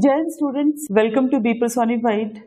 जय हिंद students, welcome to be personified.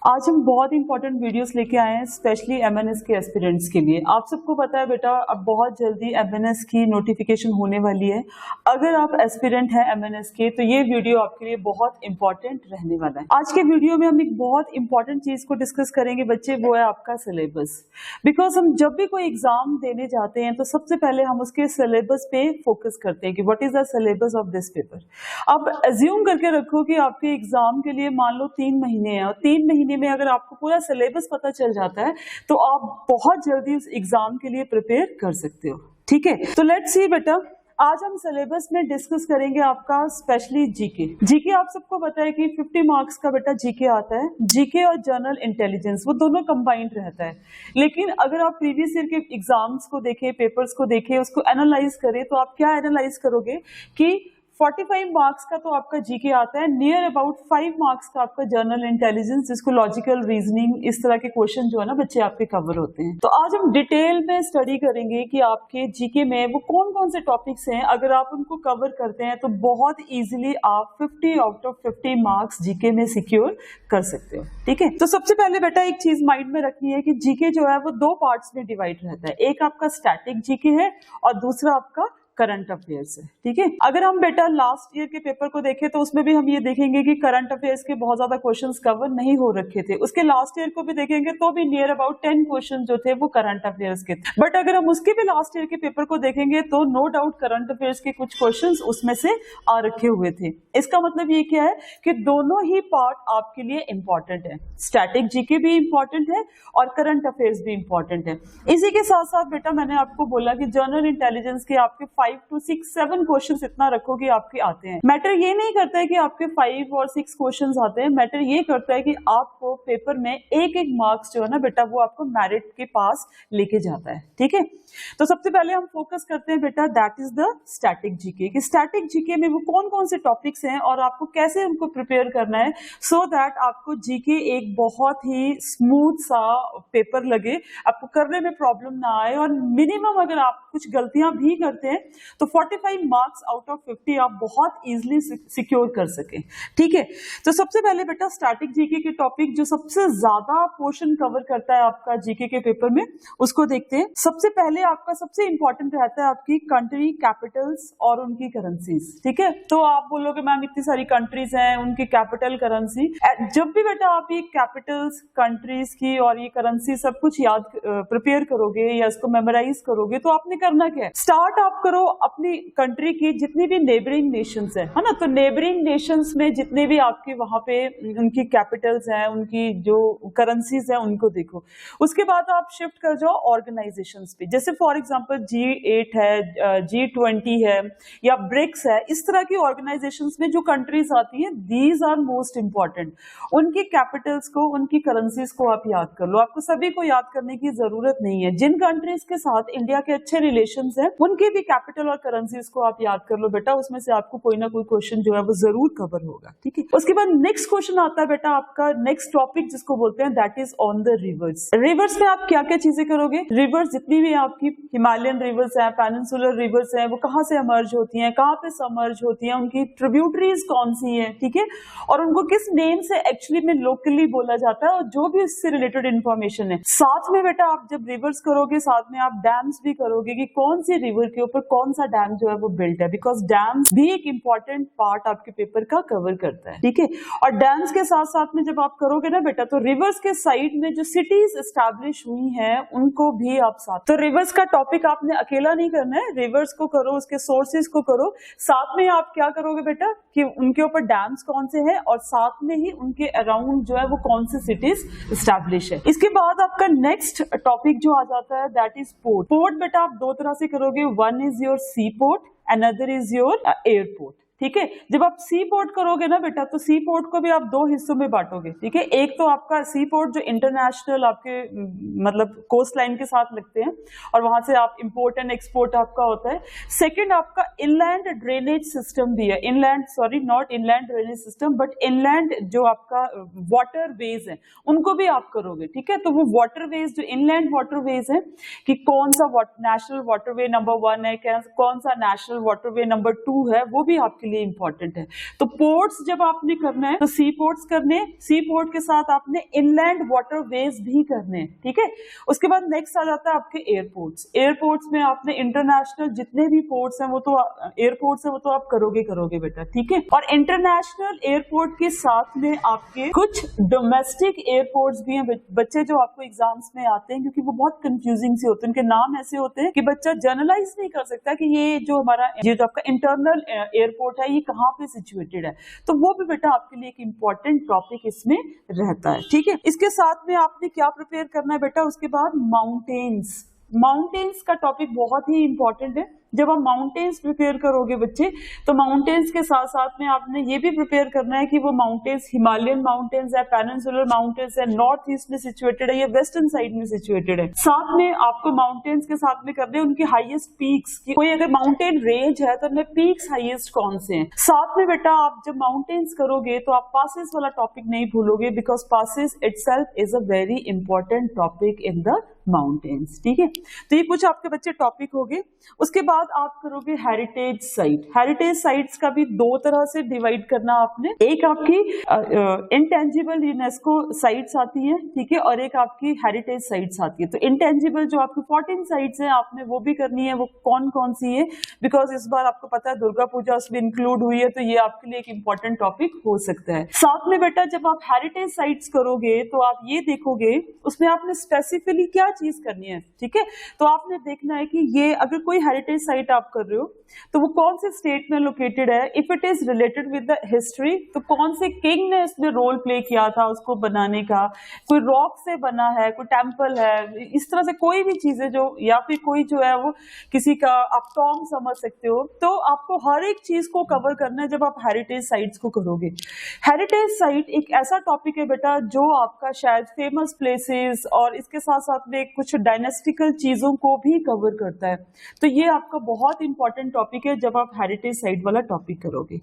आज हम बहुत इंपॉर्टेंट वीडियोस लेके आए हैं स्पेशली एमएनएस के एस्पिरेंट्स के लिए। आप सबको पता है बेटा, अब बहुत जल्दी एमएनएस की नोटिफिकेशन होने वाली है। अगर आप एस्पिरेंट हैं एमएनएस के तो ये वीडियो आपके लिए बहुत इंपॉर्टेंट रहने वाला है। आज के वीडियो में हम एक बहुत इंपॉर्टेंट चीज को डिस्कस करेंगे बच्चे, वो है आपका सिलेबस। बिकॉज हम जब भी कोई एग्जाम देने जाते हैं तो सबसे पहले हम उसके सिलेबस पे फोकस करते हैं कि what is the syllabus of this paper. अब एज्यूम करके रखो कि आपके एग्जाम के लिए मान लो 3 महीने हैं और 3 महीने में अगर आपको पूरा सिलेबस पता चल जाता है तो आप बहुत जल्दी उस एग्जाम के लिए प्रिपेयर कर सकते हो। ठीक है, तो लेट्स सी बेटा, आज हम सिलेबस में डिस्कस करेंगे आपका स्पेशली जीके। जीके आप सबको पता है कि 50 मार्क्स का बेटा जीके आता है। जीके और जनरल इंटेलिजेंस वो दोनों कंबाइंड रहता है। लेकिन अगर आप प्रीवियस ईयर के एग्जाम्स को देखें, पेपर्स को देखें, उसको एनालाइज करें तो आप क्या एनालाइज करोगे कि 45 मार्क्स का तो आपका जीके आता है, नियर अबाउट 5 मार्क्स का आपका जनरल इंटेलिजेंस, जिसको लॉजिकल रीजनिंग, इस तरह के क्वेश्चन जो है ना बच्चे आपके कवर होते हैं। तो आज हम डिटेल में स्टडी करेंगे कि आपके जीके में वो कौन कौन से टॉपिक्स हैं। अगर आप उनको कवर करते हैं तो बहुत इजीली आप 50 आउट ऑफ 50 मार्क्स जीके में सिक्योर कर सकते हो। ठीक है, तो सबसे पहले बेटा एक चीज माइंड में रखनी है कि जीके जो है वो 2 पार्ट्स में डिवाइड रहता है। एक आपका स्टैटिक जीके है और दूसरा आपका करंट अफेयर्स है। ठीक है, अगर हम बेटा लास्ट ईयर के पेपर को देखें तो उसमें भी हम ये देखेंगे कि करंट अफेयर्स के बहुत ज्यादा क्वेश्चंस कवर नहीं हो रखे थे। उसके लास्ट ईयर को भी देखेंगे तो भी नियर अबाउट 10 क्वेश्चन जो थे वो करंट अफेयर्स के थे। बट अगर हम उसके भी लास्ट ईयर के पेपर को देखेंगे तो नो डाउट करंट अफेयर्स के कुछ क्वेश्चंस उसमें से आ रखे हुए थे। इसका मतलब ये क्या है कि दोनों ही पार्ट आपके लिए इंपॉर्टेंट है। स्टैटिक जीके भी इंपॉर्टेंट है और करंट अफेयर्स भी इंपॉर्टेंट है। इसी के साथ साथ बेटा मैंने आपको बोला कि जनरल इंटेलिजेंस के आपके 5 to 6, 7 क्वेश्चंस इतना रखो कि आपके आते हैं। मैटर ये नहीं करता है कि आपके 5 और 6 क्वेश्चंस आते हैं, मैटर ये करता है कि आपको पेपर में एक एक मार्क्स जो है ना बेटा वो आपको मेरिट के पास लेके जाता है। ठीक है, तो सबसे पहले हम फोकस करते हैं बेटा, that is the static GK. कि स्टैटिक जीके में वो कौन कौन से टॉपिक्स हैं और आपको कैसे उनको प्रिपेयर करना है सो दैट आपको जीके एक बहुत ही स्मूथ सा पेपर लगे, आपको करने में प्रॉब्लम ना आए और मिनिमम अगर आप कुछ गलतियां भी करते हैं तो 45 मार्क्स आउट ऑफ 50 आप बहुत इजीली सिक्योर कर सके। ठीक है, तो सबसे पहले बेटा स्टैटिक जीके के टॉपिक जो सबसे ज्यादा पोर्शन कवर करता है आपका जीके के पेपर में, उसको देखते हैं। सबसे पहले आपका सबसे इंपॉर्टेंट रहता है आपकी कंट्री कैपिटल्स और उनकी करेंसीज। ठीक है, तो आप बोलोगे मैम इतनी सारी कंट्रीज हैं, उनकी कैपिटल करेंसी। जब भी बेटा आप ये कैपिटल्स, कंट्रीज की और ये करेंसी सब कुछ याद प्रिपेयर करोगे या इसको मेमोराइज करोगे तो आपने करना क्या है, स्टार्ट आप करो अपनी कंट्री की जितनी भी नेबरिंग नेशंस है ना। तो नेबरिंग नेशंस में जितने भी आपके वहां पे उनकी कैपिटल्स हैं, उनकी जो करेंसीज हैं उनको देखो। उसके बाद आप शिफ्ट कर जाओ ऑर्गेनाइजेशंस पे, जैसे फॉर एग्जांपल G8 है, G20 है या ब्रिक्स है। इस तरह की ऑर्गेनाइजेशंस में जो कंट्रीज आती हैं, दीज आर मोस्ट इंपॉर्टेंट। उनकी कैपिटल्स को, उनकी करेंसीज को आप याद कर लो। आपको सभी को याद करने की जरूरत नहीं है। जिन कंट्रीज के साथ इंडिया के अच्छे रिलेशंस हैं उनके भी कैपिटल और करेंसीज को आप याद कर लो बेटा, उसमें से आपको कोई ना कोई क्वेश्चन जो है वो जरूर कवर होगा। ठीक है, उसके बाद नेक्स्ट क्वेश्चन आता है बेटा आपका नेक्स्ट टॉपिक जिसको बोलते हैं that is on the reverse. Reverse में आप क्या क्या चीजें करोगे, रिवर्स जितनी भी आपकी हिमालयन रिवर्स हैं, पेनिनसुलर रिवर्स हैं, वो कहाँ से इमर्ज होती हैं, कहाँ पे सबमर्ज होती हैं, उनकी ट्रिब्यूटरीज कौन सी हैं। ठीक है, और उनको किस नेम से एक्चुअली में लोकली बोला जाता है और जो भी इससे रिलेटेड इंफॉर्मेशन है। साथ में बेटा आप जब रिवर्स करोगे साथ में आप डैम्स भी करोगे कि कौन सी रिवर के ऊपर कौन सा डैम जो है वो बिल्ट है, बिकॉज डैम्स भी एक इंपॉर्टेंट पार्ट आपके पेपर का कवर करता है। ठीक है, और डैम्स के साथ साथ में जब आप करोगे ना बेटा तो रिवर्स के साइड में जो सिटीज एस्टैब्लिश हुई हैं उनको भी आप साथ, तो रिवर्स का टॉपिक आपने अकेला नहीं करना है, रिवर्स को करो, उसके सोर्सेज को करो, साथ में आप क्या करोगे बेटा कि उनके ऊपर डैम्स कौन से हैं और साथ में ही उनके अराउंड जो है वो कौन से सिटीज एस्टैब्लिश है। इसके बाद आपका नेक्स्ट टॉपिक जो आ जाता है दैट इज पोर्ट। पोर्ट बेटा आप 2 तरह से करोगे, one is your sea port, another is your airport. ठीक है, जब आप सी पोर्ट करोगे ना बेटा तो सी पोर्ट को भी आप 2 हिस्सों में बांटोगे। ठीक है, एक तो आपका सी पोर्ट जो इंटरनेशनल आपके मतलब कोस्ट लाइन के साथ लगते हैं और वहां से आप इंपोर्ट एंड एक्सपोर्ट आपका होता है। सेकंड आपका इनलैंड ड्रेनेज सिस्टम भी है, inland sorry not inland drainage system but inland जो आपका वाटर वेज है उनको भी आप करोगे। ठीक है, तो वो वाटर वेज जो इनलैंड वाटर वेज है कि कौन सा नेशनल वाटरवे नंबर 1 है, कौन सा नेशनल वाटरवे नंबर 2 है, वो भी आपके लिए इंपॉर्टेंट है। तो पोर्ट्स जब आपने करना है तो सी पोर्ट्स करने, सी पोर्ट के साथ आपने इनलैंड वाटरवेज भी करने हैं, ठीक है। उसके बाद नेक्स्ट आ जाता है आपके एयरपोर्ट्स। एयरपोर्ट्स में आपने इंटरनेशनल जितने भी पोर्ट्स हैं वो तो एयरपोर्ट्स है वो तो आप करोगे बेटा, ठीक है। और इंटरनेशनल एयरपोर्ट के साथ में आपके कुछ डोमेस्टिक एयरपोर्ट्स भी हैं बच्चे, जो आपको एग्जाम्स में आते हैं, क्योंकि वो बहुत कंफ्यूजिंग से होते हैं, उनके नाम ऐसे होते हैं कि बच्चा जनरलाइज नहीं कर सकता कि ये जो आपका इंटरनल एयरपोर्ट है ये कहाँ पे सिचुएटेड है। तो वो भी बेटा आपके लिए एक इंपॉर्टेंट टॉपिक इसमें रहता है, ठीक है। इसके साथ में आपने क्या प्रिपेयर करना है बेटा, उसके बाद माउंटेन्स। माउंटेन्स का टॉपिक बहुत ही इंपॉर्टेंट है। जब आप माउंटेन्स प्रिपेयर करोगे बच्चे, तो माउंटेन्स के साथ साथ में आपने ये भी प्रिपेयर करना है कि वो माउंटेन्स हिमालयन माउंटेन्स है, पेनिनसुलर माउंटेन्स है, नॉर्थ ईस्ट में सिचुएटेड है या वेस्टर्न साइड में सिचुएटेड है। साथ में आपको माउंटेन्स के साथ में करने उनके हाईएस्ट पीक्स, कोई अगर माउंटेन रेंज है तो उनमें पीक्स हाईएस्ट कौन से हैं। साथ में बेटा आप जब माउंटेन्स करोगे तो आप पासेस वाला टॉपिक नहीं भूलोगे, because passes itself is a very important topic in the mountains, ठीक है। तो ये कुछ आपके बच्चे टॉपिक हो गए। उसके बाद आप करोगे हेरिटेज साइट। हेरिटेज साइट्स का भी दो तरह से डिवाइड करना आपने, एक आपकी इंटेंजिबल यूनेस्को साइट्स आती है, ठीक है, और एक आपकी हेरिटेज साइट्स आती है। तो इंटेंजिबल जो आपकी 14 साइट्स हैं आपने वो भी करनी है। वो कौन कौन सी है, बिकॉज इस बार आपको पता है दुर्गा पूजा उसमें इंक्लूड हुई है, तो ये आपके लिए एक इंपॉर्टेंट टॉपिक हो सकता है। साथ में बेटा जब आप हेरिटेज साइट्स करोगे तो आप ये देखोगे उसमें आपने स्पेसिफिकली क्या चीज करनी है, ठीक है। तो आपने देखना है कि ये अगर कोई हेरिटेज साइट आप कर रहे हो तो वो कौन से स्टेट में लोकेटेड है। If it is related with the history, तो कौन से किंग ने इसमें रोल प्ले किया था उसको बनाने का, कोई रॉक से बना है, कोई टेम्पल है, इस तरह से कोई भी चीजें जो, या फिर कोई जो है वो किसी का आप टॉम समझ सकते हो। तो आपको हर एक चीज को कवर करना है जब आप हेरिटेज साइट्स को करोगे। हेरिटेज साइट एक ऐसा टॉपिक है बेटा जो आपका शायद फेमस प्लेसेस और इसके साथ साथ में कुछ डायनेस्टिकल चीजों को भी कवर करता है। तो ये आपका बहुत इंपॉर्टेंट टॉपिक है जब आप हेरिटेज साइट वाला टॉपिक करोगे।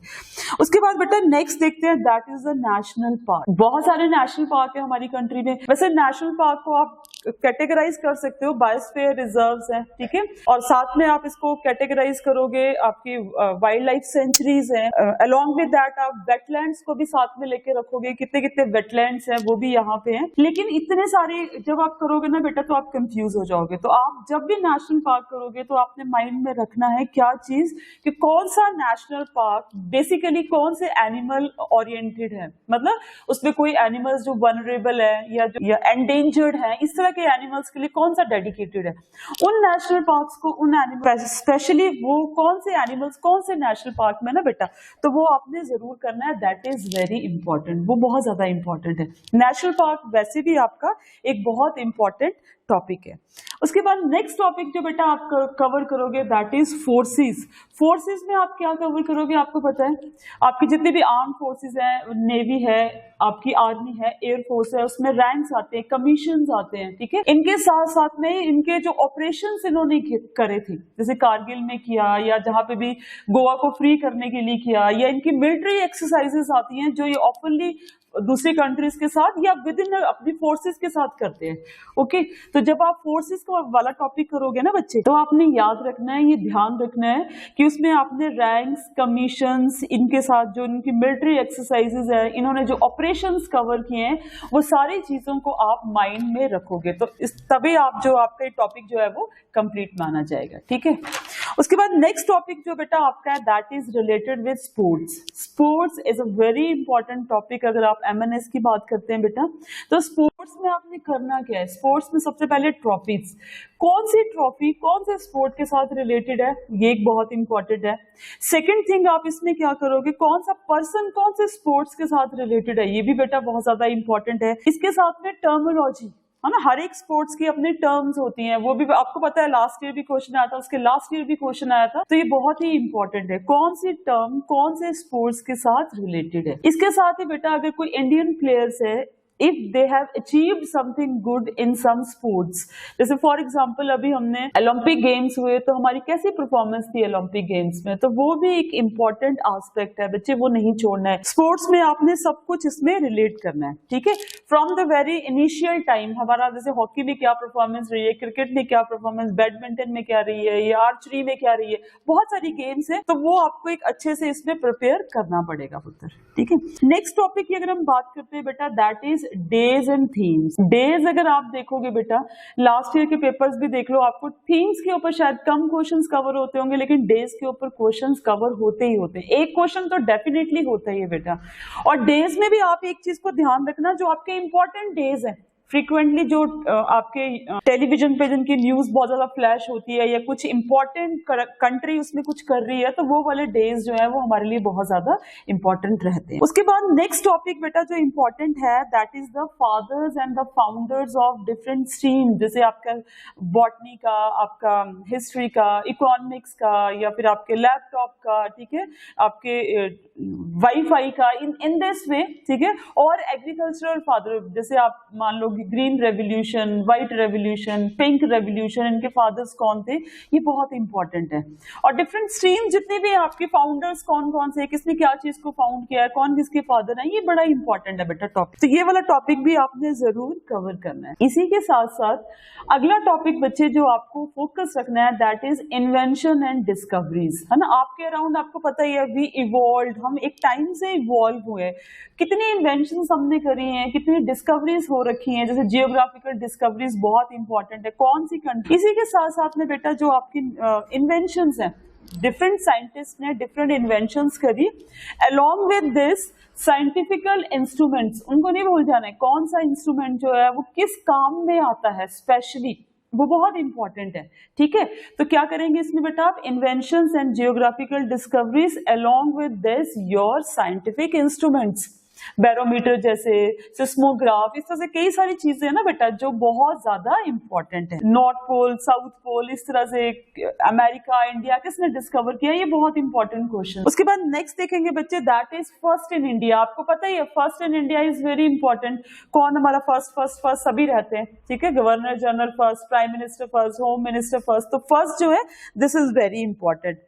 उसके बाद बेटा नेक्स्ट देखते हैं, that is the national park. बहुत सारे नेशनल पार्क है हमारी कंट्री में। वैसे नेशनल पार्क को आप कैटेगराइज कर सकते हो, बायोस्फीयर रिजर्व्स हैं, ठीक है, और साथ में आप इसको कैटेगराइज करोगे आपकी वाइल्ड लाइफ सेंचुरीज हैं, अलॉन्ग विद दैट आप वेटलैंड्स को भी साथ में लेके रखोगे, कितने कितने वेटलैंड्स हैं वो भी यहाँ पे हैं। लेकिन इतने सारे जब आप करोगे ना बेटा तो आप कंफ्यूज हो जाओगे। तो आप जब भी नेशनल पार्क करोगे तो आपने माइंड में रखना है क्या चीज, कि कौन सा नेशनल पार्क बेसिकली कौन से एनिमल ओरिएंटेड है, मतलब उसमें कोई एनिमल्स जो वनरेबल है या एंडेंजर्ड है, इस तरह के एनिमल्स के लिए कौन सा डेडिकेटेड है। उन नेशनल पार्क्स को, उन एनिमल स्पेशली वो कौन से एनिमल्स कौन से नेशनल पार्क में ना बेटा, तो वो आपने जरूर करना है। दैट इज वेरी इंपॉर्टेंट, वो बहुत ज्यादा इंपॉर्टेंट है। नेशनल पार्क वैसे भी आपका एक बहुत इंपॉर्टेंट टॉपिक है। उसके बाद नेक्स्ट टॉपिक जो बेटा आप कवर करोगे दैट इज फोर्सेस। फोर्सेस में आप क्या कवर करोगे, आपको पता है आपकी जितने भी आर्म फोर्सेस हैं, नेवी है, आपकी आर्मी है, एयर फोर्स है, उसमें रैंक्स आते हैं, कमीशंस आते हैं, ठीक है। इनके साथ साथ में इनके जो ऑपरेशंस इन्होंने करे थे, जैसे कारगिल में किया या जहां पे भी गोवा को फ्री करने के लिए किया, या इनकी मिलिट्री एक्सरसाइजेस आती हैं जो ये ओपनली दूसरी कंट्रीज के साथ या विद इन अपनी फोर्सेस के साथ करते हैं। ओके, तो जब आप फोर्सेस का वाला टॉपिक करोगे ना बच्चे, तो आपने याद रखना है, ये ध्यान रखना है कि उसमें आपने रैंक्स, कमीशंस, इनके साथ जो इनकी मिलिट्री एक्सरसाइजेज है, इन्होंने जो ऑपरेशंस कवर किए हैं, वो सारी चीजों को आप माइंड में रखोगे, तो तभी आप जो आपका टॉपिक जो है वो कंप्लीट माना जाएगा, ठीक है। उसके बाद नेक्स्ट टॉपिक जो बेटा आपका है that is related with sports. Sports is a very important topic. अगर आप एमएनएस की बात करते हैं बेटा, तो स्पोर्ट्स में आपने करना क्या है। स्पोर्ट्स में सबसे पहले ट्रॉफीज, कौन सी ट्रॉफी कौन से स्पोर्ट के साथ रिलेटेड है, ये एक बहुत इंपॉर्टेंट है। सेकंड थिंग आप इसमें क्या करोगे, कौन सा पर्सन कौन से स्पोर्ट्स के साथ रिलेटेड है, ये भी बेटा बहुत ज्यादा इंपॉर्टेंट है। इसके साथ में टर्मिनोलॉजी है ना, हर एक स्पोर्ट्स की अपनी टर्म्स होती हैं, वो भी आपको पता है, लास्ट ईयर भी क्वेश्चन आया था, उसके लास्ट ईयर भी क्वेश्चन आया था, तो ये बहुत ही इंपॉर्टेंट है, कौन सी टर्म कौन से स्पोर्ट्स के साथ रिलेटेड है। इसके साथ ही बेटा अगर कोई इंडियन प्लेयर्स है, if they have achieved something good in some sports. जैसे फॉर एग्जाम्पल अभी हमने ओलंपिक गेम्स हुए तो हमारी कैसी परफॉर्मेंस थी ओलंपिक गेम्स में, तो वो भी एक इम्पॉर्टेंट एस्पेक्ट है बच्चे, वो नहीं छोड़ना है। स्पोर्ट्स में आपने सब कुछ इसमें रिलेट करना है, ठीक है। From the very initial time हमारा जैसे हॉकी में क्या परफॉर्मेंस रही है, क्रिकेट में क्या परफॉर्मेंस, बैडमिंटन में क्या रही है, या आर्चरी में क्या रही है, बहुत सारी गेम्स है, तो वो आपको एक अच्छे से इसमें प्रिपेयर करना पड़ेगा पुत्र, ठीक है। नेक्स्ट टॉपिक की अगर हम बात करते हैं बेटा, that is days and themes. Days अगर आप देखोगे बेटा, लास्ट ईयर के पेपर्स भी देख लो, आपको थीम्स के ऊपर शायद कम क्वेश्चंस कवर होते होंगे, लेकिन डेज के ऊपर क्वेश्चंस कवर होते ही होते हैं। एक क्वेश्चन तो डेफिनेटली होता ही है बेटा। और डेज में भी आप एक चीज को ध्यान रखना, जो आपके इंपॉर्टेंट डेज है, फ्रीक्वेंटली जो आपके टेलीविजन पे जिनकी न्यूज बहुत ज्यादा फ्लैश होती है, या कुछ इंपॉर्टेंट कंट्री उसमें कुछ कर रही है, तो वो वाले डेज जो है वो हमारे लिए बहुत ज्यादा इंपॉर्टेंट रहते हैं। उसके बाद नेक्स्ट टॉपिक बेटा जो इंपॉर्टेंट है, that is the fathers and the founders of different stream, जैसे आपका बॉटनी का, आपका हिस्ट्री का, इकोनॉमिक्स का, या फिर आपके लैपटॉप का, ठीक है, आपके वाईफाई का, इन दिस वे, ठीक है। और एग्रीकल्चरल फादर, जैसे आप मान लो green revolution, white revolution, pink revolution, इनके फादर्स कौन थे, ये बहुत इंपॉर्टेंट है। और डिफरेंट स्ट्रीम जितने भी आपके फाउंडर्स कौन कौन से, किसने क्या चीज को फाउंड किया है, कौन किसके फादर है, ये बड़ा इंपॉर्टेंट है बेटा टॉपिक। तो ये वाला टॉपिक भी आपने जरूर कवर करना है। इसी के साथ साथ अगला टॉपिक बच्चे जो आपको फोकस रखना है, that is invention and discoveries, है ना। आपके अराउंड आपको पता ही है, वी इवॉल्व, हम एक टाइम से इवॉल्व हुए, कितनी इन्वेंशन हमने करी हैं, कितनी डिस्कवरीज हो रखी हैं, जैसे जियोग्राफिकल डिस्कवरीज बहुत इंपॉर्टेंट है, कौन सी कंट्री। इसी के साथ साथ में बेटा जो आपकी इन्वेंशंस हैं, डिफरेंट साइंटिस्ट ने डिफरेंट इन्वेंशंस करी, along with this scientifical instruments, उनको नहीं भूल जाना है, कौन सा इंस्ट्रूमेंट जो है वो किस काम में आता है स्पेशली, वो बहुत इंपॉर्टेंट है, ठीक है। तो क्या करेंगे इसमें बेटा आप, inventions and geographical discoveries along with this your scientific instruments, barometer जैसे, सिस्मोग्राफ, इस तरह से कई सारी चीजें हैं ना बेटा जो बहुत ज्यादा इंपॉर्टेंट है। नॉर्थ पोल, साउथ पोल, इस तरह से अमेरिका, इंडिया किसने डिस्कवर किया, ये बहुत इंपॉर्टेंट क्वेश्चन। उसके बाद नेक्स्ट देखेंगे बच्चे, that is first in India. आपको पता ही है first in India is very important. कौन हमारा फर्स्ट सभी रहते हैं, ठीक है, governor general first, prime minister first, home minister first, तो फर्स्ट जो है this is very important.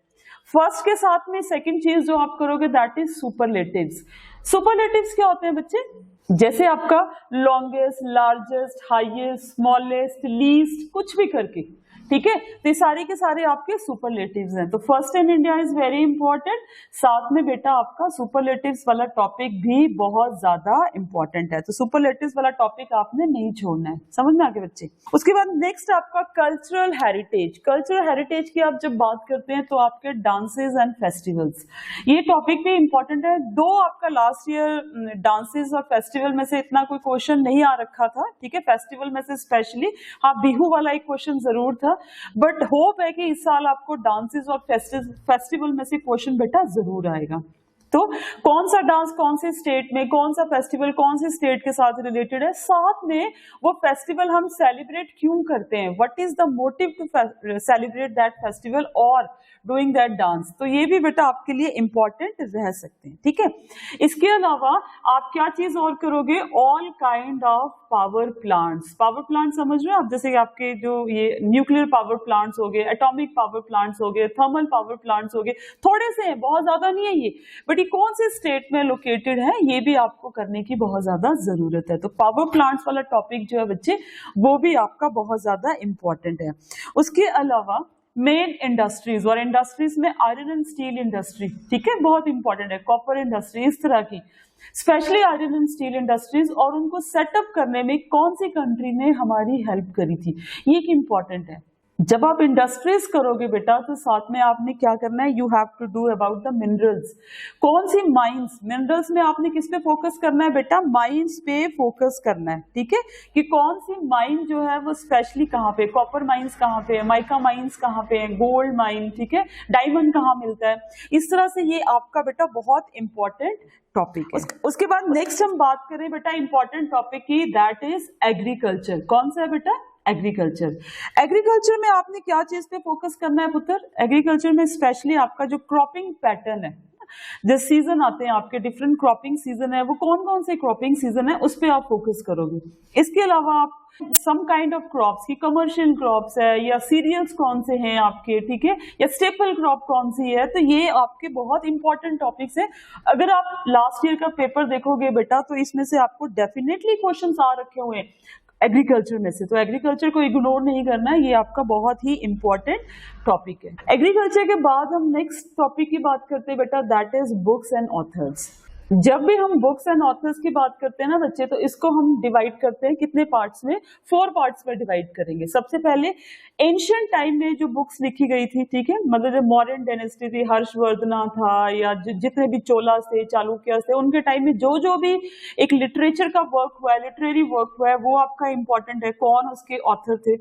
First के साथ में सेकंड चीज जो आप करोगे, दैट इज सुपरलेटिव्स। सुपरलेटिव्स क्या होते हैं बच्चे, जैसे आपका longest, largest, highest, smallest, least, कुछ भी करके, ठीक है, तो ये सारे के सारे आपके सुपरलेटिव्स हैं। तो first in India is very important, साथ में बेटा आपका सुपरलेटिव्स वाला टॉपिक भी बहुत ज्यादा इंपॉर्टेंट है। तो सुपरलेटिव्स वाला टॉपिक आपने नहीं छोड़ना है, समझ में आ गए बच्चे। उसके बाद नेक्स्ट आपका कल्चरल हेरिटेज। कल्चरल हेरिटेज की आप जब बात करते हैं तो आपके डांसेस एंड फेस्टिवल्स, ये टॉपिक भी इंपॉर्टेंट है। दो आपका लास्ट ईयर डांसेस और फेस्टिवल में से इतना कोई क्वेश्चन नहीं आ रखा था, ठीक है, फेस्टिवल में से स्पेशली, हाँ बिहू वाला एक क्वेश्चन जरूर था, बट होप है कि इस साल आपको डांसेस और फेस्टिवल में से क्वेश्चन बेटा जरूर आएगा। तो कौन सा डांस कौन से स्टेट में, कौन सा फेस्टिवल कौन से स्टेट के साथ रिलेटेड है, साथ में वो फेस्टिवल हम सेलिब्रेट क्यों करते हैं, what is the motive to celebrate that festival और डूइंग दैट डांस, तो ये भी बेटा आपके लिए इंपॉर्टेंट रह सकते हैं, ठीक है। इसके अलावा आप क्या चीज और करोगे, all kind of power plants. Power plant समझ रहे हो आप, जैसे आपके जो ये न्यूक्लियर पावर प्लांट्स हो गए, एटॉमिक पावर प्लांट्स हो गए, थर्मल पावर प्लांट्स हो गए, थोड़े से हैं, बहुत ज्यादा नहीं है ये, बट ये कौन से स्टेट में लोकेटेड है, ये भी आपको करने की बहुत ज्यादा जरूरत है। तो पावर प्लांट्स वाला टॉपिक जो है बच्चे वो भी आपका बहुत ज्यादा इंपॉर्टेंट है। उसके अलावा मेन इंडस्ट्रीज, और इंडस्ट्रीज में आयरन एंड स्टील इंडस्ट्री, ठीक है, बहुत इंपॉर्टेंट है, कॉपर इंडस्ट्री, इस तरह की specially iron and steel industries, और उनको सेटअप करने में कौन सी कंट्री ने हमारी हेल्प करी थी, ये एक इंपॉर्टेंट है। जब आप इंडस्ट्रीज करोगे बेटा तो साथ में आपने क्या करना है, you have to do about the minerals. कौन सी माइंस, मिनरल्स में आपने किस पे फोकस करना है बेटा, माइंस पे फोकस करना है, ठीक है, कि कौन सी माइन जो है वो स्पेशली कहाँ पे, कॉपर माइंस कहाँ पे है, माइका माइंस कहाँ पे है, गोल्ड माइन, ठीक है, डायमंड कहाँ मिलता है, इस तरह से ये आपका बेटा बहुत इंपॉर्टेंट टॉपिक है। उसके बाद नेक्स्ट हम बात करें बेटा इंपॉर्टेंट टॉपिक की, दैट इज एग्रीकल्चर। कौन सा है बेटा, एग्रीकल्चर। एग्रीकल्चर में आपने क्या चीज पे फोकस करना है पुत्र, एग्रीकल्चर में स्पेशली आपका जो क्रॉपिंग पैटर्न है, जो सीजन आते हैं आपके, डिफरेंट क्रॉपिंग सीजन है, वो कौन कौन से क्रॉपिंग सीजन है उस पर आप फोकस करोगे। इसके अलावा आप सम काइंड ऑफ क्रॉप्स की, कमर्शियल क्रॉप्स है या सीरियल्स कौन से हैं आपके, ठीक है, या स्टेपल क्रॉप कौन सी है, तो ये आपके बहुत इंपॉर्टेंट टॉपिक्स है। अगर आप लास्ट ईयर का पेपर देखोगे बेटा तो इसमें से आपको डेफिनेटली क्वेश्चंस आ रखे हुए हैं एग्रीकल्चर में से, तो एग्रीकल्चर को इग्नोर नहीं करना है, ये आपका बहुत ही इंपॉर्टेंट टॉपिक है। एग्रीकल्चर के बाद हम नेक्स्ट टॉपिक की बात करते हैं बेटा, that is books and authors. जब भी हम बुक्स एंड ऑथर्स की बात करते हैं ना बच्चे, तो इसको हम डिवाइड करते हैं कितने पार्ट्स में, 4 पार्ट्स में डिवाइड करेंगे। सबसे पहले एंशिएंट टाइम में जो बुक्स लिखी गई थी, ठीक है, मतलब जो मौर्यन डायनेस्टी थी, हर्षवर्धना था या जितने भी चोलास थे, चालुक्यास थे, उनके टाइम में जो भी एक लिटरेचर का वर्क हुआ है, लिटरेरी वर्क हुआ है, वो आपका इंपॉर्टेंट है, कौन उसके ऑथर थे।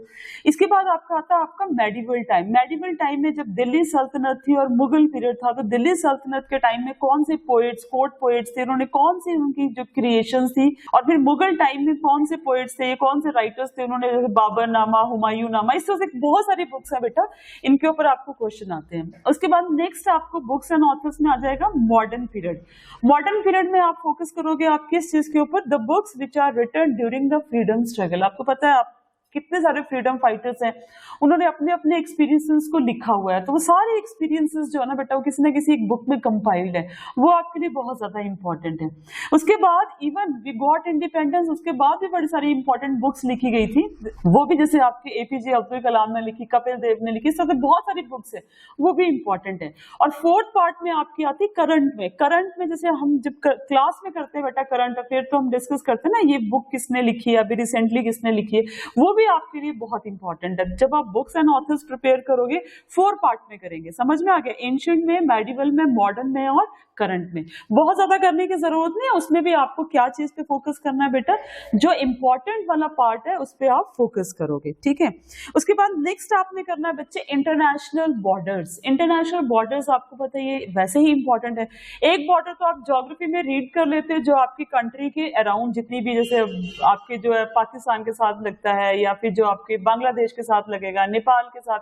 इसके बाद आपका आता है आपका मेडिवल टाइम। मेडिवल टाइम में जब दिल्ली सल्तनत थी और मुगल पीरियड था, तो दिल्ली सल्तनत के टाइम में कौन से पोएट्स, कोर्ट पोएट्स थे, उन्होंने कौन सी उनकी जो क्रिएशंस थी, और फिर मुगल टाइम में कौन से पोएट्स थे, कौन से राइटर्स थे, उन्होंने जैसे बाबर नामा, हुमायूं नामा, इस तरह से बहुत सारी बुक्स है बेटा, इनके ऊपर आपको क्वेश्चन आते हैं। उसके बाद नेक्स्ट आपको बुक्स एंड ऑथर्स में आ जाएगा मॉडर्न पीरियड। मॉडर्न पीरियड में आप फोकस करोगे आप किस चीज के ऊपर, the books which are written during the freedom struggle. आपको पता है आप कितने सारे फ्रीडम फाइटर्स हैं, उन्होंने अपने अपने एक्सपीरियंसेस को लिखा हुआ है, तो वो सारे एक्सपीरियंसेस जो है ना बेटा, वो किसी ना किसी एक बुक में कंपाइल्ड है, वो आपके लिए बहुत ज्यादा इंपॉर्टेंट है। उसके बाद इवन वी गॉट इंडिपेंडेंस, उसके बाद भी बड़ी सारी इंपॉर्टेंट बुक्स लिखी गई थी, वो भी जैसे आपके एपीजे अब्दुल कलाम ने लिखी, कपिल देव ने लिखी, इस तरह से बहुत सारी बुक्स है, वो भी इंपॉर्टेंट है। और 4th पार्ट में आपकी आती करंट में। करंट में जैसे हम जब क्लास में करते हैं बेटा करंट अफेयर, तो हम डिस्कस करते हैं ना ये बुक किसने लिखी है, अभी रिसेंटली किसने लिखी है, वो भी आपके लिए बहुत इंपॉर्टेंट है। जब आप बुक्स एंड ऑथर्स प्रिपेयर करोगे 4 पार्ट में करेंगे, समझ में आ गया, एंशिएंट में, मेडिवल में, मॉडर्न में और करंट में। बहुत ज्यादा करने की जरूरत नहीं है, उसमें भी आपको क्या चीज पे फोकस करना है बेटा, जो इंपॉर्टेंट वाला पार्ट है उस पे आप फोकस करोगे, ठीक है। उसके बाद नेक्स्ट आपने करना है बच्चे इंटरनेशनल बॉर्डर्स। इंटरनेशनल बॉर्डर्स आपको पता है ये वैसे ही इंपॉर्टेंट है। एक बॉर्डर तो आप ज्योग्राफी में रीड कर लेते हो, जो आपकी कंट्री के अराउंड जितनी भी, जैसे आपके जो है पाकिस्तान के साथ लगता है, या फिर जो आपके बांग्लादेश के साथ लगेगा, नेपाल के साथ,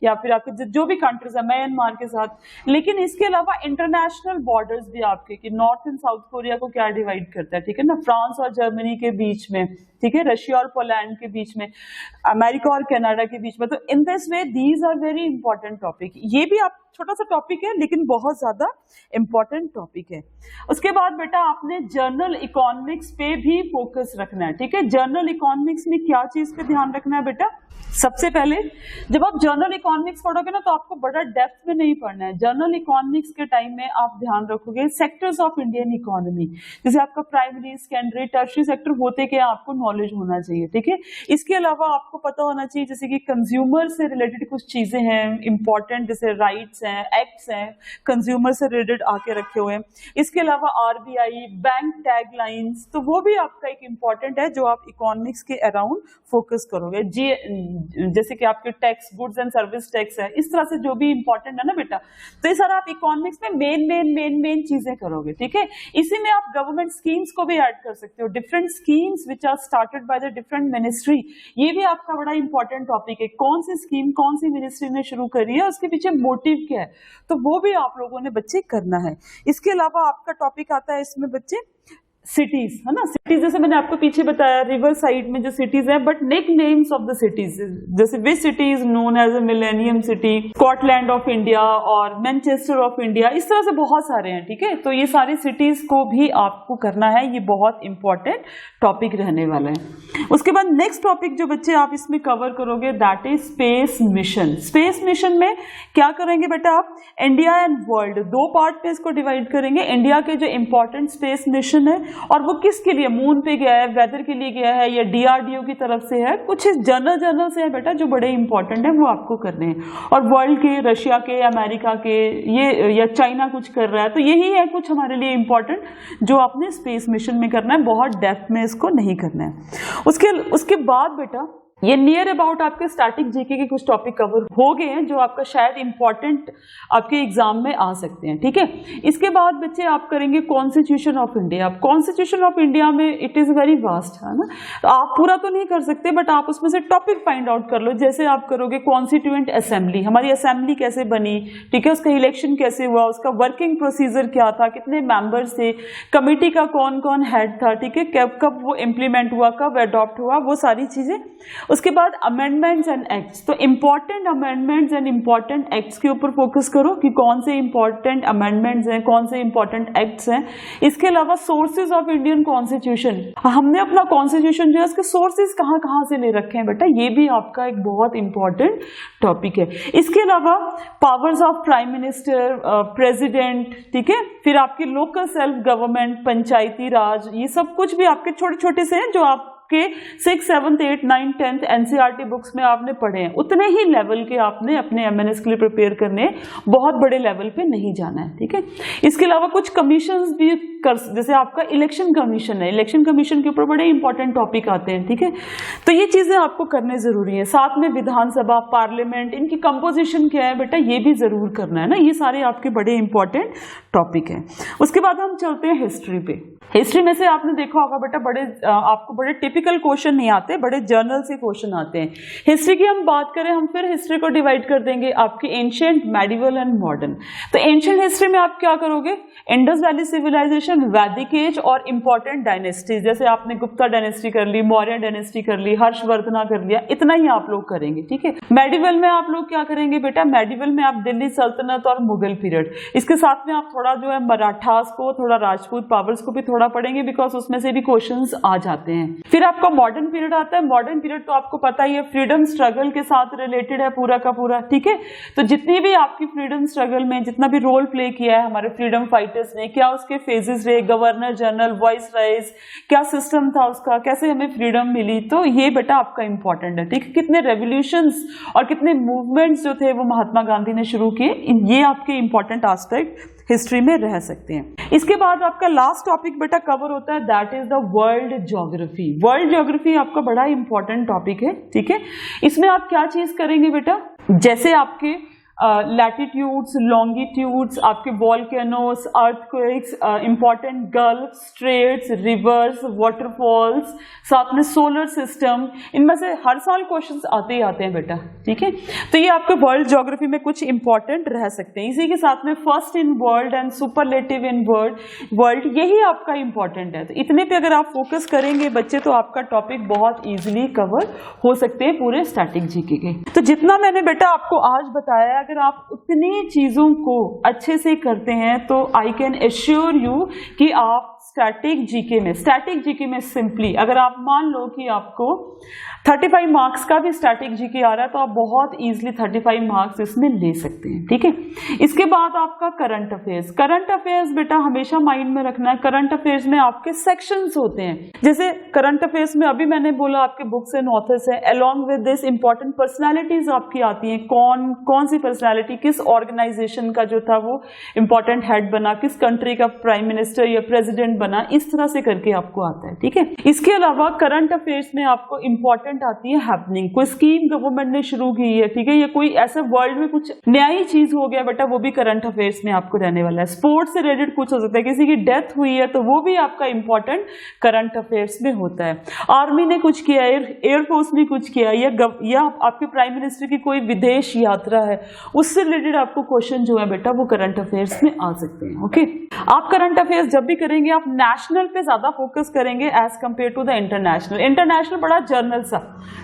या फिर आपके जो भी कंट्रीज है, म्यांमार के साथ। लेकिन इसके अलावा इंटरनेशनल बॉर्डर्स भी आपके, कि नॉर्थ एंड साउथ कोरिया को क्या डिवाइड करता है, ठीक है ना, फ्रांस और जर्मनी के बीच में, ठीक है, रशिया और पोलैंड के बीच में, अमेरिका और कनाडा के बीच में। तो in this way these are very important topic. ये भी आप छोटा सा टॉपिक है लेकिन बहुत ज्यादा इंपॉर्टेंट टॉपिक है। उसके बाद बेटा आपने जर्नल इकोनॉमिक्स पे भी फोकस रखना है, ठीक है। जर्नल इकोनॉमिक्स में क्या चीज पे ध्यान रखना है बेटा, सबसे पहले जब आप जर्नल इकोनॉमिक्स पढ़ोगे ना, तो आपको बड़ा डेप्थ में नहीं पढ़ना है। जर्नल इकोनॉमिक्स के टाइम में आप ध्यान रखोगे सेक्टर्स ऑफ इंडियन इकोनॉमी, जैसे आपका प्राइमरी, सेकेंडरी, टर्शियरी सेक्टर होते क्या, आपको नॉलेज होना चाहिए, ठीक है। इसके अलावा आपको पता होना चाहिए जैसे कि कंज्यूमर से रिलेटेड कुछ चीजें हैं इंपॉर्टेंट, जैसे राइट्स हैं, एक्ट्स हैं, कंज्यूमर से रिलेटेड आके रखे हुए हैं। इसके अलावा आरबीआई, बैंक टैग लाइन्स, तो वो भी आपका एक इंपॉर्टेंट है जो आप इकोनॉमिक्स के अराउंड फोकस करोगे। जैसे कि आपके tax, goods and service tax है, इस तरह से जो भी इंपॉर्टेंट है ना बेटा, तो ये सारा आप इकोनॉमिक्स में मेन चीजें करोगे, ठीक है। इसी में आप गवर्नमेंट स्कीम्स को भी ऐड कर सकते हो, different schemes which are started by the different ministry. ये भी आपका बड़ा इंपॉर्टेंट टॉपिक है, कौन सी स्कीम कौन सी मिनिस्ट्री ने शुरू करी है, उसके पीछे मोटिव क्या है, तो वो भी आप लोगों ने बच्चे करना है। इसके अलावा आपका टॉपिक आता है इसमें बच्चे सिटीज, है ना। सिटीज जैसे मैंने आपको पीछे बताया, रिवर साइड में जो सिटीज है, but nick names of the cities, जैसे which city is known as a millennium city, Scotland of India और मैनचेस्टर ऑफ इंडिया, इस तरह से बहुत सारे हैं, ठीक है। तो ये सारी सिटीज को भी आपको करना है, ये बहुत इंपॉर्टेंट टॉपिक रहने वाला है। उसके बाद नेक्स्ट टॉपिक जो बच्चे आप इसमें कवर करोगे, that is space mission. Space mission में क्या करेंगे बेटा आप, इंडिया एंड वर्ल्ड, 2 पार्ट में इसको डिवाइड करेंगे। इंडिया के जो इंपॉर्टेंट स्पेस मिशन है, और वो किसके लिए, मून पे गया है, वेदर के लिए गया है, या डीआरडीओ की तरफ से है, कुछ जर्नल से है बेटा जो बड़े इंपॉर्टेंट है, वो आपको करने हैं। और वर्ल्ड के, रशिया के, अमेरिका के, ये या चाइना कुछ कर रहा है, तो यही है कुछ हमारे लिए इंपॉर्टेंट जो आपने स्पेस मिशन में करना है, बहुत डेप्थ में इसको नहीं करना है। उसके बाद बेटा ये नियर अबाउट आपके स्टैटिक जीके के कुछ टॉपिक कवर हो गए हैं जो आपका शायद इंपॉर्टेंट आपके एग्जाम में आ सकते हैं, ठीक है। इसके बाद बच्चे आप करेंगे constitution of India. Constitution of India में इट इज वेरी वास्ट, है ना, तो आप पूरा तो नहीं कर सकते बट आप उसमें से टॉपिक फाइंड आउट कर लो। जैसे आप करोगे कॉन्स्टिट्यूएंट असेंबली, हमारी असेंबली कैसे बनी, ठीक है, उसका इलेक्शन कैसे हुआ, उसका वर्किंग प्रोसीजर क्या था, कितने मेंबर्स थे, कमिटी का कौन कौन हेड था, ठीक है, कब कब वो इम्प्लीमेंट हुआ, कब अडॉप्ट हुआ, वो सारी चीजें। उसके बाद अमेंडमेंट्स एंड एक्ट्स, तो important amendments and important acts के ऊपर फोकस करो कि कौन से इंपॉर्टेंट अमेंडमेंट्स हैं, कौन से इंपॉर्टेंट एक्ट्स हैं। इसके अलावा सोर्सेज ऑफ इंडियन कॉन्स्टिट्यूशन, हमने अपना कॉन्स्टिट्यूशन जो है उसके सोर्सेज कहाँ कहाँ से ले रखे हैं बेटा, ये भी आपका एक बहुत इंपॉर्टेंट टॉपिक है। इसके अलावा powers of prime minister, president, ठीक है, फिर आपकी लोकल सेल्फ गवर्नमेंट, पंचायती राज, ये सब कुछ भी आपके छोटे छोटे से हैं जो आप के 6, 7, 8, 9, 10 एनसीईआरटी बुक्स में आपने पढ़े हैं। उतने ही लेवल के आपने अपने एमएनएस के लिए प्रिपेयर करने, बहुत बड़े लेवल पे नहीं जाना है, ठीक है। इसके अलावा कुछ कमीशंस भी कर, जैसे आपका इलेक्शन कमीशन है, इलेक्शन कमीशन के ऊपर बड़े इंपॉर्टेंट टॉपिक आते हैं, ठीक है। तो ये चीजें आपको करने जरूरी है। साथ में विधानसभा, पार्लियामेंट, इनकी कंपोजिशन क्या है बेटा, ये भी जरूर करना है ना। ये सारे आपके बड़े इंपॉर्टेंट टॉपिक है। उसके बाद हम चलते हैं हिस्ट्री पे। हिस्ट्री में से आपने देखा होगा बेटा आपको बड़े टिपिकल क्वेश्चन नहीं आते, बड़े जर्नल से क्वेश्चन आते हैं। हिस्ट्री की हम बात करें, हम फिर हिस्ट्री को डिवाइड कर देंगे आपकी एंशिएंट, मेडिवल एंड मॉडर्न। तो एंशिएंट हिस्ट्री में आप क्या करोगे, इंडस वैली सिविलाइजेशन, वैदिक एज और इंपॉर्टेंट डायनेस्टीज, जैसे आपने गुप्ता डायनेस्टी कर ली, मौर्य डायनेस्टी कर ली, हर्षवर्धना कर लिया, इतना ही आप लोग करेंगे, ठीक है। मेडिवल में आप लोग क्या करेंगे बेटा, मेडिवल में आप दिल्ली सल्तनत और मुगल पीरियड, इसके साथ में आप थोड़ा जो है मराठास को, थोड़ा राजपूत पावर्स को भी थोड़ा पढ़ेंगे बिकॉज उसमें से भी क्वेश्चंस आ जाते हैं। फिर आपका मॉडर्न पीरियड आता है। मॉडर्न पीरियड तो आपको पता ही है, फ्रीडम स्ट्रगल के साथ रिलेटेड है पूरा का पूरा, ठीक है। तो जितनी भी आपकी फ्रीडम स्ट्रगल में जितना भी रोल प्ले किया है हमारे फ्रीडम फाइटर्स ने, क्या उसके फेजेस रहे, गवर्नर जनरल, वॉइस राइज, क्या सिस्टम था उसका, कैसे हमें फ्रीडम मिली, तो ये बेटा आपका इंपॉर्टेंट है, ठीक है। कितने रेवोल्यूशंस और कितने मूवमेंट्स जो थे वो महात्मा गांधी ने शुरू किए, ये आपके इंपॉर्टेंट एस्पेक्ट हिस्ट्री में रह सकते हैं। इसके बाद आपका लास्ट टॉपिक बेटा कवर होता है, that is the world geography. World geography आपका बड़ा इंपॉर्टेंट टॉपिक है, ठीक है। इसमें आप क्या चीज करेंगे बेटा, जैसे आपके लैटिट्यूड्स, लॉन्गिट्यूड्स, आपके volcanoes, earthquakes, important gulf, straits, rivers, waterfalls, साथ में सोलर सिस्टम, इनमें से हर साल क्वेश्चंस आते ही आते हैं बेटा, ठीक है। तो ये आपके वर्ल्ड ज्योग्राफी में कुछ इंपॉर्टेंट रह सकते हैं। इसी के साथ में first in world and superlative in world, यही आपका इंपॉर्टेंट है। तो इतने पे अगर आप फोकस करेंगे बच्चे तो आपका टॉपिक बहुत ईजिली कवर हो सकते हैं पूरे स्टैटिक जीके के। तो जितना मैंने बेटा आपको आज बताया, अगर आप उतनी चीजों को अच्छे से करते हैं तो आई कैन एश्योर यू कि आप स्टैटिक जीके में सिंपली अगर आप मान लो कि आपको 35 मार्क्स का भी स्टैटिक जीके आ रहा है तो आप बहुत इजीली 35 मार्क्स इसमें ले सकते हैं, ठीक है। इसके बाद आपका करंट अफेयर्स बेटा हमेशा माइंड में रखना है। करंट अफेयर्स में आपके सेक्शंस होते हैं, जैसे करंट अफेयर्स में अभी मैंने बोला आपके बुक्स एंड ऑथर्स है, along with this important personalities आपकी आती हैं, कौन सी पर्सनैलिटी किस ऑर्गेनाइजेशन का जो था वो इंपॉर्टेंट हेड बना, किस कंट्री का प्राइम मिनिस्टर या प्रेसिडेंट बना, इस तरह से करके आपको आता है, ठीक है। इसके अलावा करंट अफेयर्स में आपको इंपॉर्टेंट आती है हैपनिंग, कोई स्कीम गवर्नमेंट ने शुरू की है, ठीक है, या कोई ऐसे वर्ल्ड में कुछ नई चीज हो गया बेटा, वो भी करंट अफेयर्स में आपको रहने वाला है। स्पोर्ट्स से रिलेटेड कुछ हो सकता है, किसी की डेथ हुई है तो वो भी आपका इंपॉर्टेंट करंट अफेयर्स में होता है। आर्मी ने कुछ किया, एयरफोर्स ने कुछ किया, या आपके प्राइम मिनिस्टर की कोई विदेश यात्रा है, उससे रिलेटेड आपको क्वेश्चन जो है बेटा वो करंट अफेयर्स में आ सकते हैं, ओके। आप करंट अफेयर्स जब भी करेंगे आप नेशनल पे ज्यादा फोकस करेंगे as compare to the international बड़ा जर्नल सा,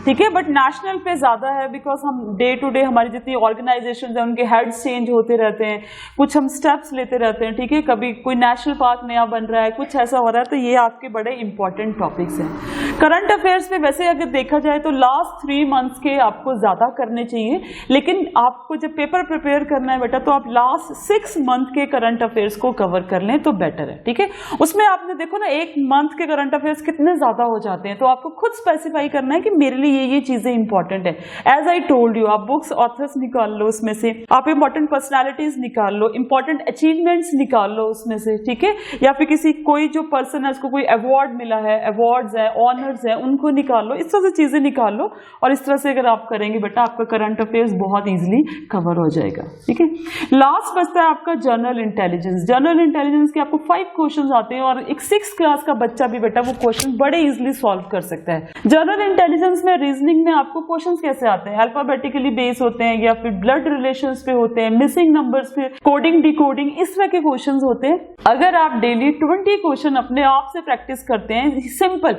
ठीक है, बट नेशनल पे ज्यादा है बिकॉज हम डे टू डे हमारी जितनी ऑर्गेनाइजेशन है उनके हेड्स चेंज होते रहते हैं, कुछ हम स्टेप्स लेते रहते हैं, ठीक है, कभी कोई नेशनल पार्क नया बन रहा है, कुछ ऐसा हो रहा है, तो ये आपके बड़े इंपॉर्टेंट टॉपिक्स हैं। करंट अफेयर्स में वैसे अगर देखा जाए तो लास्ट 3 मंथ्स के आपको ज्यादा करने चाहिए, लेकिन आपको जब पेपर प्रिपेयर करना है बेटा तो आप लास्ट 6 मंथ के करंट अफेयर्स को कवर कर लें तो बेटर है, ठीक है। उसमें आपने देखो ना 1 मंथ के करंट अफेयर्स कितने ज्यादा हो जाते हैं, तो आपको खुद स्पेसिफाई करना है कि मेरे लिए ये चीजें इंपॉर्टेंट है। एज आई टोल्ड यू, आप बुक्स ऑथर्स निकाल लो, उसमें से आप इंपॉर्टेंट पर्सनालिटीज निकाल लो, इंपॉर्टेंट अचीवमेंट्स निकाल लो उसमें से, ठीक है, या फिर कोई जो पर्सन है उसको कोई अवार्ड मिला है, अवार्ड्स है, ऑनर कॉर्नर्स हैं उनको निकाल लो, इस तरह से चीजें निकाल लो और इस तरह से अगर आप करेंगे बेटा आपका करंट अफेयर्स बहुत इजीली कवर हो जाएगा। ठीक है, लास्ट बचता है आपका जनरल इंटेलिजेंस। जनरल इंटेलिजेंस के आपको 5 क्वेश्चंस आते हैं और एक 6th क्लास का बच्चा भी बेटा वो क्वेश्चन बड़े इजीली सॉल्व कर सकता है। जनरल इंटेलिजेंस में रीजनिंग में आपको क्वेश्चंस कैसे आते हैं, अल्फाबेटिकली बेस होते हैं या फिर ब्लड रिलेशंस पे होते हैं, मिसिंग नंबर्स पे, कोडिंग डिकोडिंग, इस तरह के क्वेश्चंस होते हैं। अगर आप डेली 20 क्वेश्चन अपने आप से प्रैक्टिस करते हैं, सिंपल,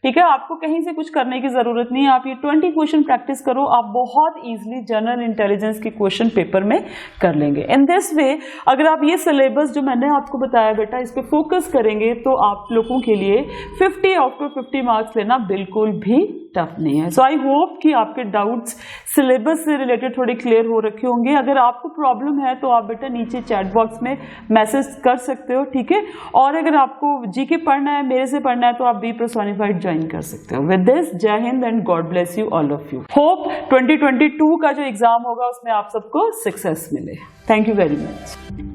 ठीक है, आपको कहीं से कुछ करने की जरूरत नहीं है, आप ये 20 क्वेश्चन प्रैक्टिस करो, आप बहुत इजीली जनरल इंटेलिजेंस के क्वेश्चन पेपर में कर लेंगे। इन दिस वे अगर आप ये सिलेबस जो मैंने आपको बताया बेटा इस पे फोकस करेंगे तो आप लोगों के लिए 50 आउट ऑफ 50 मार्क्स लेना बिल्कुल भी टफ नहीं है। सो आई होप कि आपके डाउट्स सिलेबस से रिलेटेड थोड़े क्लियर हो रखे होंगे। अगर आपको प्रॉब्लम है तो आप बेटा नीचे चैट बॉक्स में मैसेज कर सकते हो, ठीक है, और अगर आपको जीके पढ़ना है, मेरे से पढ़ना है, तो आप बी पर्सोनिफाइड ज्वाइन कर सकते हो। विद दिस, जय Hind and God bless you all of you. Hope 2022 का जो एग्जाम होगा उसमें आप सबको सक्सेस मिले। Thank you very much.